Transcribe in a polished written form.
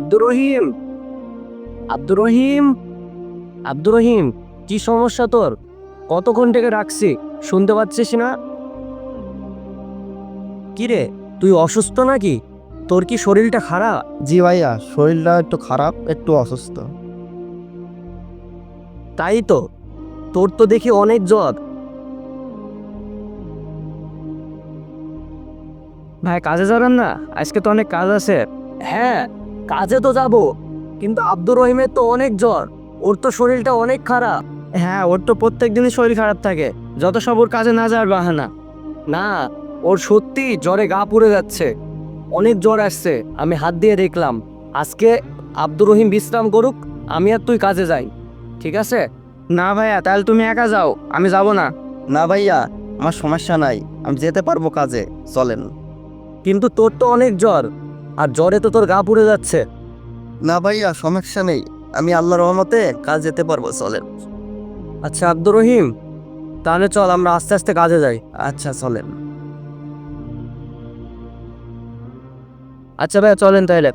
আব্দুর রহিম, আব্দুর রহিম, আব্দুর রহিম, কি সমস্যা তোর? কতক্ষণ থেকে রাখছি, শুনতে পাচ্ছিস না? কি রে, তুই অসুস্থ নাকি? তোর কি শরীরটা খারাপ? জি ভাইয়া, শরীরটা একটু খারাপ, একটু অসুস্থ। তাই তো, তোর তো দেখি অনেক জ্বর। ভাই কাজে যাবেন না? আজকে তো অনেক কাজ আছে। হ্যাঁ, কাজে তো যাব, কিন্তু আব্দুর রহিমের তো অনেক জ্বর, ওর তো শরীরটা অনেক খারাপ। হ্যাঁ, ওর তো প্রত্যেক দিনই শরীর খারাপ থাকে, যত সব ওর কাজে না যাওয়ার বাহানা। না, ওর সত্যি জ্বরে গা পুড়ে যাচ্ছে, অনেক জ্বর আসছে, আমি হাত দিয়ে দেখলাম। আজকে আব্দুর রহিম বিশ্রাম করুক, আমি আর তুই কাজে যাই, ঠিক আছে? না ভাইয়া, তাহলে তুমি একা যাও, আমি যাব না। না ভাইয়া, আমার সমস্যা নাই, আমি যেতে পারবো কাজে, চলেন। কিন্তু তোর তো অনেক জ্বর, আর জ্বরে তো তোর গা পুড়ে যাচ্ছে। না ভাইয়া, সমস্যা নেই, আমি আল্লাহর রহমতে কাজ যেতে পারবো, চলেন। আচ্ছা আব্দুর রহিম, তাহলে চল আমরা আস্তে আস্তে কাজে যাই। আচ্ছা চলেন। আচ্ছা ভাইয়া, চলেন তাহলে।